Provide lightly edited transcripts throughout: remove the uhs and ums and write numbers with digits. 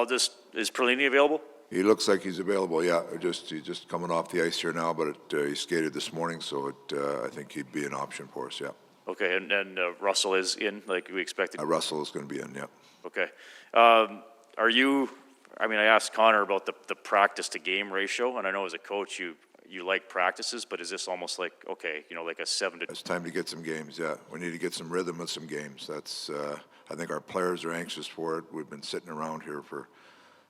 is Perlini available? He looks like he's available, yeah. He's just coming off the ice here now, but he skated this morning, so I think he'd be an option for us, yeah. Okay, and Russell is in, like we expected? Russell is going to be in, yeah. Okay. I asked Connor about the practice to game ratio, and I know as a coach you like practices, but is this almost like, okay, like a 7 to... It's time to get some games, yeah. We need to get some rhythm with some games. That's, I think our players are anxious for it. We've been sitting around here for,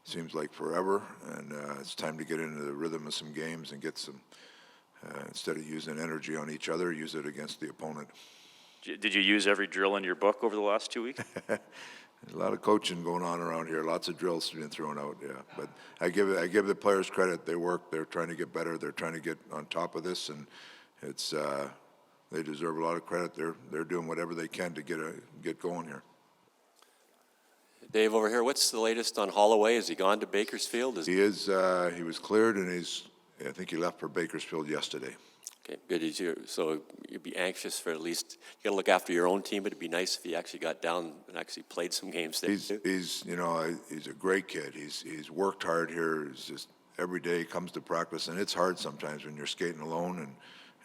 seems like forever, and it's time to get into the rhythm of some games and get some, instead of using energy on each other, use it against the opponent. Did you use every drill in your book over the last 2 weeks? There's a lot of coaching going on around here. Lots of drills being thrown out, yeah. But I give the players credit. They work. They're trying to get better. They're trying to get on top of this, and it's they deserve a lot of credit. They're doing whatever they can to get going here. Dave, over here, what's the latest on Holloway? Has he gone to Bakersfield? He is. He was cleared, and I think he left for Bakersfield yesterday. Okay, good. So you'd be anxious for at least, you got to look after your own team, but it'd be nice if he actually got down and actually played some games there. He's a great kid. He's worked hard here. He's just every day comes to practice, and it's hard sometimes when you're skating alone,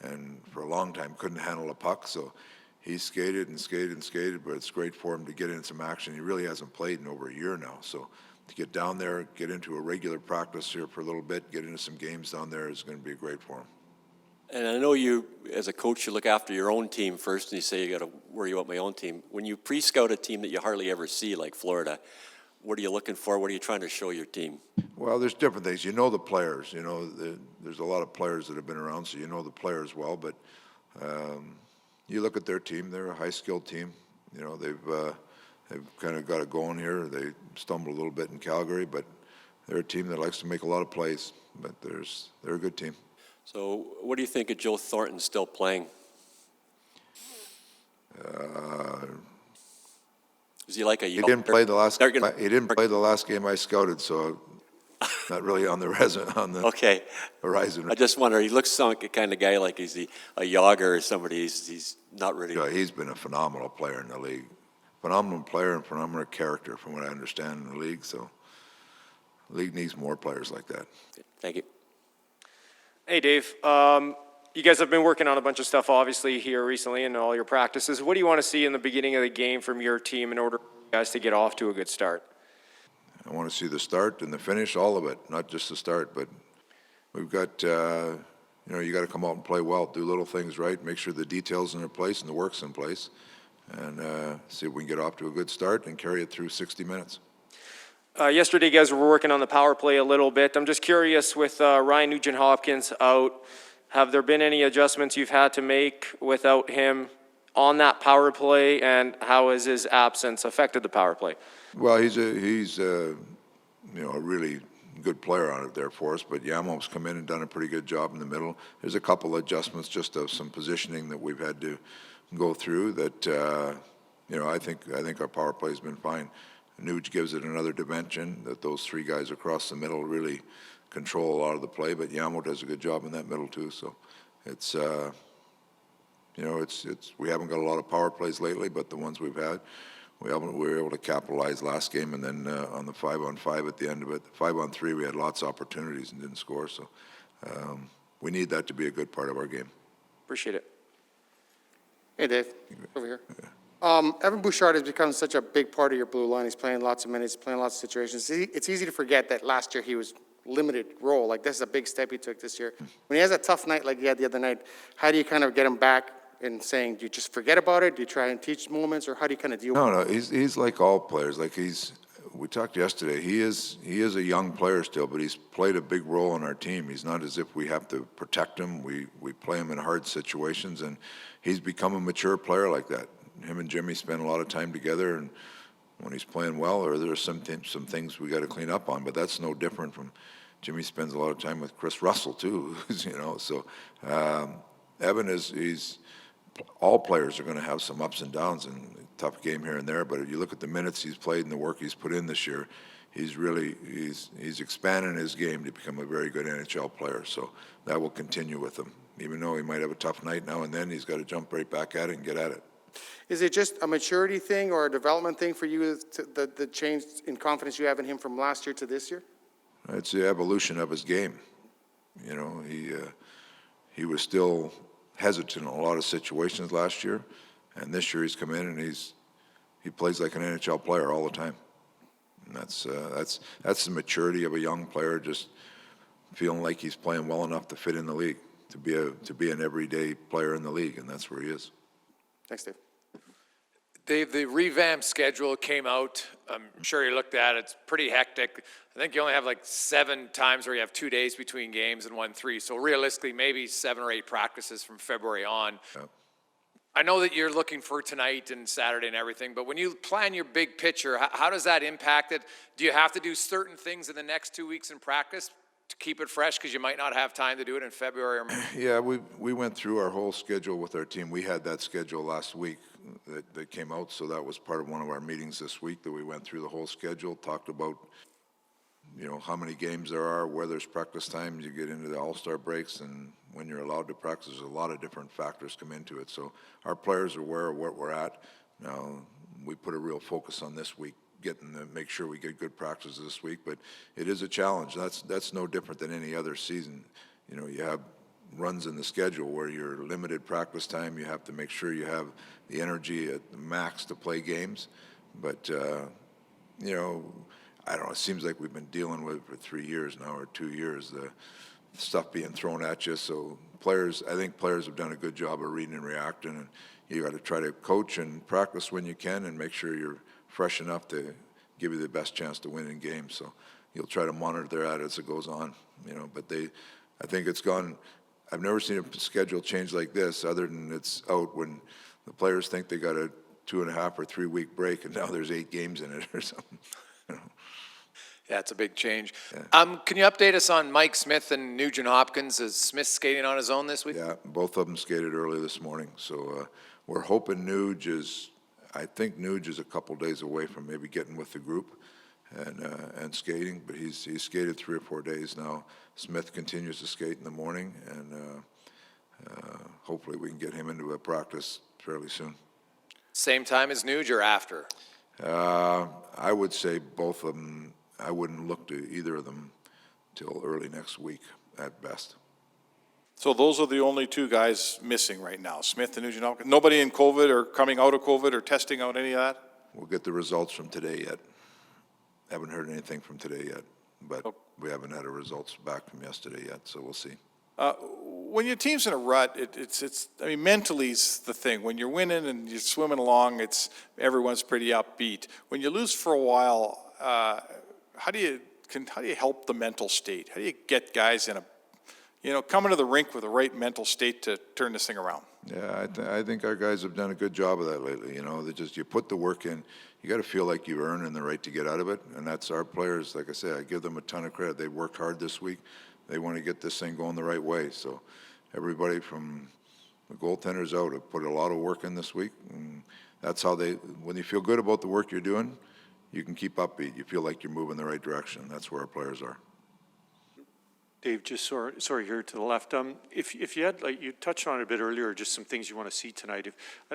and for a long time couldn't handle a puck. So he skated and skated and skated, but it's great for him to get in some action. He really hasn't played in over a year now, so to get down there, get into a regular practice here for a little bit, get into some games down there is going to be great for him. And I know you, as a coach, you look after your own team first, and you say you got to worry about my own team. When you pre-scout a team that you hardly ever see, like Florida, what are you looking for? What are you trying to show your team? Well, there's different things. You know the players. There's a lot of players that have been around, so you know the players well. But you look at their team; they're a high-skilled team. They've kind of got it going here. They stumbled a little bit in Calgary, but they're a team that likes to make a lot of plays. But they're a good team. So what do you think of Joe Thornton still playing? Is he like a? He didn't play the last. He didn't play the last game I scouted, so not really on the okay. horizon. I just wonder. He looks like the kind of guy like he's a Yager or somebody. He's not really. Yeah, he's been a phenomenal player in the league. Phenomenal player and phenomenal character, from what I understand in the league. So, the league needs more players like that. Thank you. Hey, Dave. You guys have been working on a bunch of stuff, obviously, here recently in all your practices. What do you want to see in the beginning of the game from your team in order for you guys to get off to a good start? I want to see the start and the finish, all of it, not just the start. But we've got, you got to come out and play well, do little things right, make sure the details are in place and the work's in place, and see if we can get off to a good start and carry it through 60 minutes. Yesterday, you guys were working on the power play a little bit. I'm just curious, with Ryan Nugent-Hopkins out, have there been any adjustments you've had to make without him on that power play, and how has his absence affected the power play? Well, he's a really good player on it there for us, but Yamo's come in and done a pretty good job in the middle. There's a couple of adjustments just of some positioning that we've had to go through that, I think our power play has been fine. Nuge gives it another dimension that those three guys across the middle really control a lot of the play, but Yamo does a good job in that middle too. So it's we haven't got a lot of power plays lately, but the ones we've had, we were able to capitalize last game, and then on the 5-on-5 at the end of it, 5-on-3, we had lots of opportunities and didn't score. So we need that to be a good part of our game. Appreciate it. Hey, Dave. Over here. Yeah. Evan Bouchard has become such a big part of your blue line. He's playing lots of minutes, playing lots of situations. It's easy to forget that last year he was limited role. Like, this is a big step he took this year. When he has a tough night like he had the other night, how do you kind of get him back and saying, do you just forget about it? Do you try and teach moments, or how do you kind of deal with it? No, he's like all players. Like we talked yesterday, he is a young player still, but he's played a big role in our team. He's not as if we have to protect him. We play him in hard situations, and he's become a mature player like that. Him and Jimmy spend a lot of time together, and when he's playing well, or there's some things we got to clean up on, but that's no different from Jimmy spends a lot of time with Chris Russell too, So Evan he's all players are going to have some ups and downs and a tough game here and there, but if you look at the minutes he's played and the work he's put in this year, he's expanding his game to become a very good NHL player. So that will continue with him. Even though he might have a tough night now and then, he's got to jump right back at it and get at it. Is it just a maturity thing or a development thing for you, the change in confidence you have in him from last year to this year? It's the evolution of his game. You know, he was still hesitant in a lot of situations last year, and this year he's come in and he plays like an NHL player all the time. And that's the maturity of a young player, just feeling like he's playing well enough to fit in the league, to be an everyday player in the league, and that's where he is. Thanks, Dave. Dave, the revamped schedule came out. I'm sure you looked at it. It's pretty hectic. I think you only have like 7 times where you have 2 days between games and 1-3. So realistically, maybe 7 or 8 practices from February on. Yep. I know that you're looking for tonight and Saturday and everything, but when you plan your big picture, how does that impact it? Do you have to do certain things in the next 2 weeks in practice to keep it fresh because you might not have time to do it in February or May? Yeah, we went through our whole schedule with our team. We had that schedule last week that came out, so that was part of one of our meetings this week, that we went through the whole schedule, talked about, you know, how many games there are, where there's practice times, you get into the all-star breaks, and when you're allowed to practice, there's a lot of different factors come into it. So our players are aware of what we're at. Now, we put a real focus on this week, make sure we get good practices this week, but it is a challenge. That's no different than any other season. You know, you have runs in the schedule where you're limited practice time. You have to make sure you have the energy at the max to play games. But, you know, I don't know, it seems like we've been dealing with it for 3 years now, or 2 years, the stuff being thrown at you. So I think players have done a good job of reading and reacting, and you got to try to coach and practice when you can and make sure you're fresh enough to give you the best chance to win in games. So you'll try to monitor that as it goes on, you know, but I think it's gone. I've never seen a schedule change like this, other than it's out when the players think they got a 2.5 or 3 week break, and now there's 8 games in it or something. You know? Yeah, it's a big change. Yeah. Can you update us on Mike Smith and Nugent Hopkins? Is Smith skating on his own this week? Yeah, both of them skated early this morning. So we're hoping I think Nuge is a couple days away from maybe getting with the group and skating, but he's skated 3 or 4 days now. Smith continues to skate in the morning, and hopefully we can get him into a practice fairly soon. Same time as Nuge or after? I would say both of them. I wouldn't look to either of them till early next week at best. So those are the only 2 guys missing right now, Smith and Nugent Hopkins. Nobody in COVID or coming out of COVID or testing out any of that? We'll get the results from today yet. Haven't heard anything from today yet, but we haven't had the results back from yesterday yet, so we'll see. When your team's in a rut, I mean, mentally's the thing. When you're winning and you're swimming along, everyone's pretty upbeat. When you lose for a while, how do you help the mental state? How do you get guys come into the rink with the right mental state to turn this thing around? Yeah, I think our guys have done a good job of that lately. You know, you put the work in. You got to feel like you've earned the right to get out of it, and that's our players. Like I said, I give them a ton of credit. They worked hard this week. They want to get this thing going the right way. So everybody from the goaltenders out have put a lot of work in this week, and that's how when you feel good about the work you're doing, you can keep upbeat. You feel like you're moving the right direction. That's where our players are. Dave, just sorry here to the left. If you had, like you touched on it a bit earlier, just some things you want to see tonight.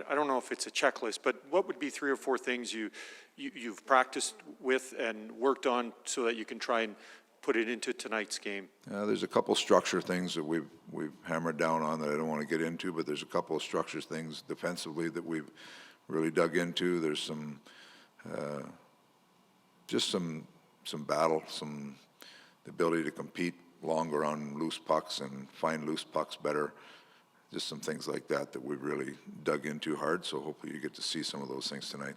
I don't know if it's a checklist, but what would be 3 or 4 things you've practiced with and worked on so that you can try and put it into tonight's game? There's a couple structure things that we've hammered down on that I don't want to get into, but there's a couple of structure things defensively that we've really dug into. There's some battle, the ability to compete longer on loose pucks and find loose pucks better. Just some things like that we've really dug into hard, so hopefully you get to see some of those things tonight.